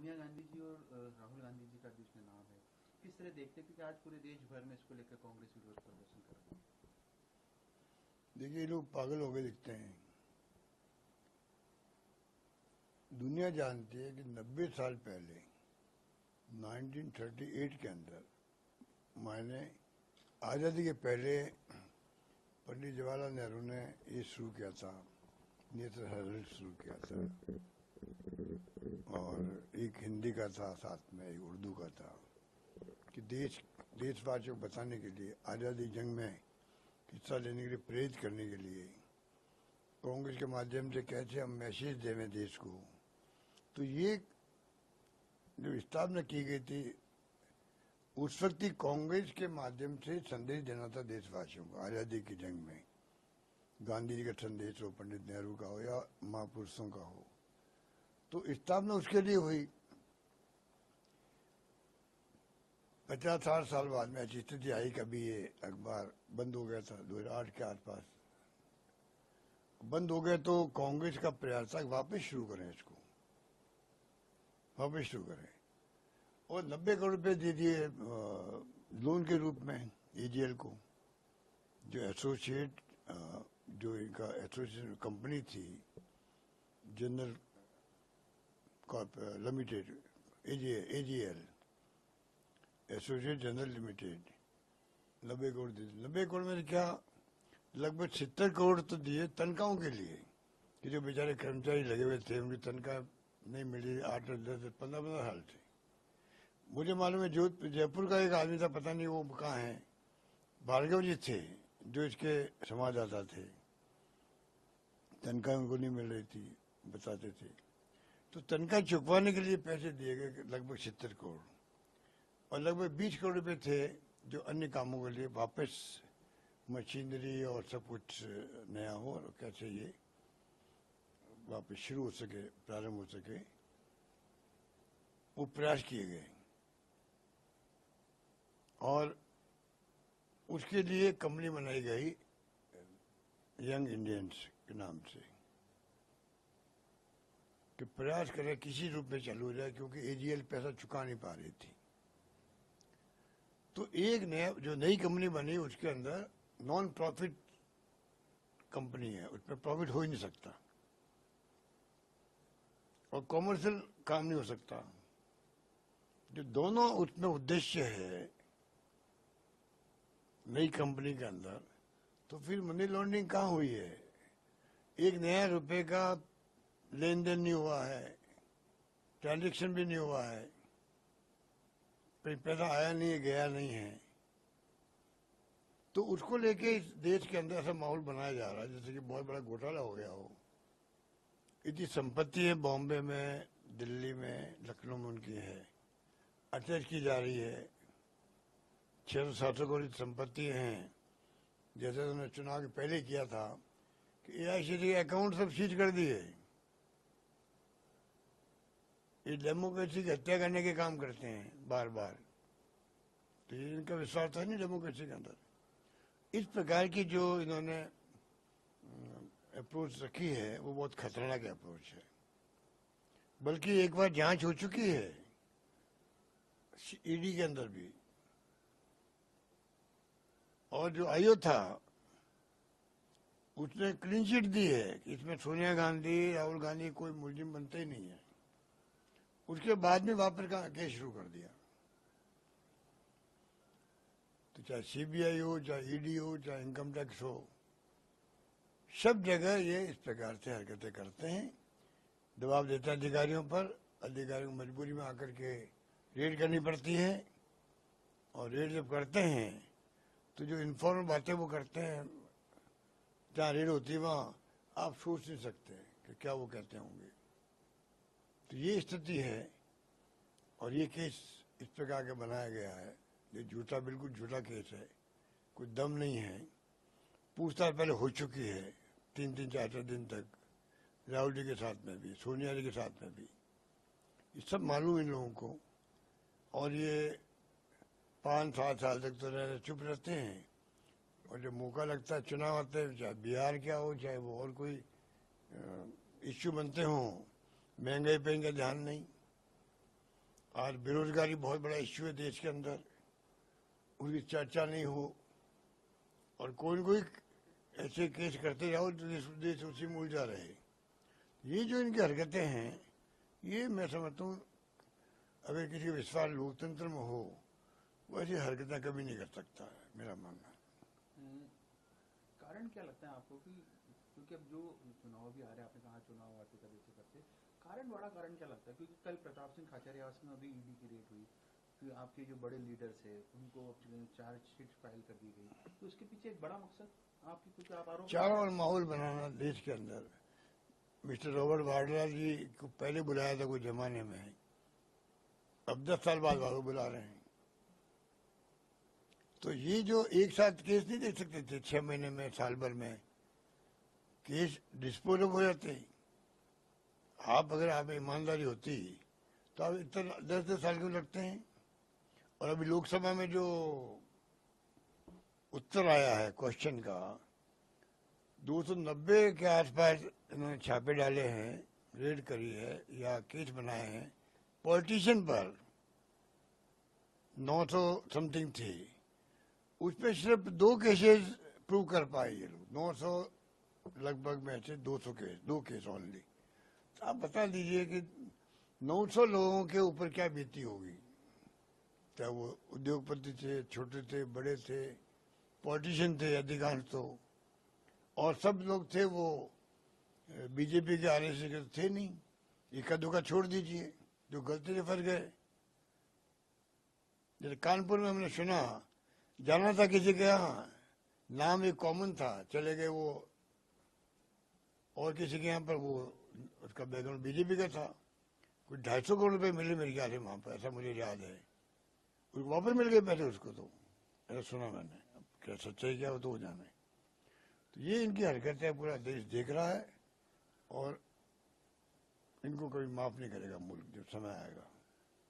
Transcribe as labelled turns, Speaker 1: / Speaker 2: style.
Speaker 1: सोनिया गांधी जी और राहुल गांधी जी का बीच में नाम है, किस तरह देखते हैं, क्योंकि आज पूरे देश भर में इसको लेकर कांग्रेस विरोध प्रदर्शन कर रही है।
Speaker 2: देखिए, लोग पागल हो गए दिखते हैं। दुनिया जानती है कि 90 साल पहले 1938 के अंदर मैंने आज़ादी के पहले पंडित जवाहरलाल नेहरू ने ये शुरू किया था, नेत्र हेराल्ड शुरू किया था, और एक हिंदी का था, साथ में एक उर्दू का था, कि देशवासियों को बताने के लिए, आज़ादी जंग में हिस्सा लेने के लिए प्रेरित करने के लिए कांग्रेस के माध्यम से कैसे हम मैसेज देवें देश को। तो ये जो स्थापना की गई थी उस वक्त ही कांग्रेस के माध्यम से संदेश देना था देशवासियों को। आज़ादी की जंग में गांधी जी का संदेश हो, पंडित नेहरू का हो, या महापुरुषों का हो, तो स्थापना उसके लिए हुई। 50-60 साल बाद में ऐसी स्थिति आई, कभी ये अखबार बंद हो गया था 2008 के आसपास। बंद हो गए तो कांग्रेस का प्रयास था वापस शुरू करें, इसको वापस शुरू करें, और 90 करोड़ रुपए दे दिए लोन के रूप में एजीएल को, जो एसोसिएट जो इनका एसोसिएशन कंपनी थी, general limited, AGL associate general limited, 90 crore दे दिए। 90 करोड़ में क्या, लगभग 70 करोड़ तो दिए तनख्वाहों के लिए, कि जो बेचारे कर्मचारी लगे हुए थे उनकी तनख्वाह नहीं मिली 8, 10, 15 साल थे। मुझे मालूम है जयपुर का एक आदमी था, पता नहीं वो कहाँ है, भार्गव जी थे, जो इसके संवाददाता थे, तनख्वाह उनको नहीं मिल रही थी, बताते थे। तो तनख्वाह चुकवाने के लिए पैसे दिए गए लगभग 70 करोड़, और लगभग 20 करोड़ रुपए थे जो अन्य कामों के लिए, वापस मशीनरी और सब कुछ नया हो और कैसे ये वापस शुरू हो सके, प्रारंभ हो सके, वो प्रयास किए गए। और उसके लिए कंपनी बनाई गई यंग इंडियंस के नाम से, कि प्रयास करें किसी रूप में चालू हो जाए, क्योंकि एजीएल पैसा चुका नहीं पा रही थी। तो एक नया जो नई कंपनी बनी, उसके अंदर नॉन प्रॉफिट कंपनी है, उसमें प्रॉफिट हो ही नहीं सकता और कॉमर्शियल काम नहीं हो सकता। जो दोनों उसमें उद्देश्य है नई कंपनी के अंदर, तो फिर मनी लॉन्ड्रिंग कहाँ हुई है? एक नया रुपए का लेन देन नहीं हुआ है, ट्रांजैक्शन भी नहीं हुआ है, पैसा आया नहीं है, गया नहीं है। तो उसको लेके इस देश के अंदर ऐसा माहौल बनाया जा रहा है जैसे कि बहुत बड़ा घोटाला हो गया हो। इतनी संपत्ति है, बॉम्बे में, दिल्ली में, लखनऊ में उनकी है, अटैच की जा रही है। 600-700 करोड़ की संपत्ति हैं, जैसे उन्होंने चुनाव के पहले किया था कि एआईसीसी के अकाउंट सब सीज कर दिए। ये डेमोक्रेसी की हत्या करने के काम करते हैं बार बार, तो ये इनका विश्वास था नहीं डेमोक्रेसी के अंदर। इस प्रकार की जो इन्होंने अप्रोच रखी है वो बहुत खतरनाक अप्रोच है। बल्कि एक बार जांच हो चुकी है ईडी के अंदर भी, और जो आयोग था उसने क्लीन चिट दी है कि इसमें सोनिया गांधी, राहुल गांधी कोई मुलजिम बनते ही नहीं है। उसके बाद में वापस का केस शुरू कर दिया। तो चाहे सीबीआई हो, चाहे ईडी हो, चाहे इनकम टैक्स हो, सब जगह ये इस प्रकार से हरकतें करते हैं, दबाव देते हैं अधिकारियों पर। अधिकारियों को मजबूरी में आकर के रेड करनी पड़ती है, और रेड जब करते हैं तो जो इन्फॉर्मल बातें वो करते हैं, जहाँ रेड होती है वहाँ आप सोच नहीं सकते कि क्या वो कहते होंगे। तो ये स्थिति है, और ये केस इस प्रकार का बनाया गया है, ये झूठा, बिल्कुल झूठा केस है, कोई दम नहीं है। पूछताछ पहले हो चुकी है 3-3, 4-4 दिन तक, राहुल जी के साथ में भी, सोनिया जी के साथ में भी, ये सब मालूम इन लोगों को। और ये 5-7 साल तक तो चुप रहते हैं, और जब मौका लगता है, चुनाव आते हैं, चाहे बिहार क्या हो, चाहे वो और कोई इश्यू बनते हों, महंगाई पे इनका ध्यान नहीं। आज बेरोजगारी बहुत बड़ा इश्यू है देश के अंदर, उनकी चर्चा नहीं हो और कोई न कोई ऐसे केस करते जाओ तो देश उसी में उलझा रहे। ये जो इनकी हरकतें हैं, ये मैं समझता हूँ अगर किसी विश्वास लोकतंत्र में हो वैसी हरकतें कभी नहीं कर सकता है, मेरा मानना।
Speaker 1: कारण क्या लगता है आपको कि क्योंकि अब जो चुनाव भी आ रहे हैं, आपने कहा चुनाव आते करते कारण बड़ा कारण क्या लगता है? क्योंकि कल प्रताप सिंह खाचरियावास में अभी ईडी की रेड हुई, कि आपके जो बड़े लीडर्स है उनको चार्जशीट फाइल कर दी गई, तो उसके पीछे एक बड़ा मकसद आपकी कुछ आप आरोप
Speaker 2: चारों ओर माहौल बनाना देश के अंदर। मिस्टर रॉबर्ट वाड्रा जी को पहले बुलाया था कोई जमाने में, अब 10 साल बाद वालों बुला रहे हैं। तो ये जो एक साथ केस नहीं दे सकते थे, 6 महीने में, साल भर में केस डिस्पोज हो जाते। आप अगर आप ईमानदारी होती तो आप इतना 10-10 साल क्यों लगते हैं? और अभी लोकसभा में जो उत्तर आया है क्वेश्चन का, 290 के आसपास इन्होंने छापे डाले हैं, रेड करी है या केस बनाए हैं पॉलिटिशियन पर। 900 समथिंग थे, उसमें सिर्फ 2 केसेस प्रूव कर पाए ये लोग। 900 लगभग में से 200 केस, 2 केस ओनली। आप बता दीजिए कि 900 लोगों के ऊपर क्या बीती होगी, चाहे वो उद्योगपति थे, छोटे थे, बड़े थे, पॉलिटिशियन थे अधिकांश तो, और सब लोग थे वो बीजेपी के आरएसएस के थे नहीं। इक्का दुक्का छोड़ दीजिए जो गलती से फंस गए। जैसे कानपुर में हमने सुना, जाना था किसी के यहाँ, नाम एक कॉमन था, चले गए वो और किसी के यहाँ पर, वो उसका बैकग्राउंड बीजेपी का था। कुछ 250 करोड़ रुपए मिले मेरे ख्याल से वहां पर, ऐसा मुझे याद है। उसको वापस मिल गए पैसे उसको, तो ऐसा सुना मैंने। अब क्या सच्चाई क्या हो तो हो जाने। तो ये इनकी हरकतें पूरा देश देख रहा है और इनको कभी माफ नहीं करेगा मुल्क, जब समय आएगा।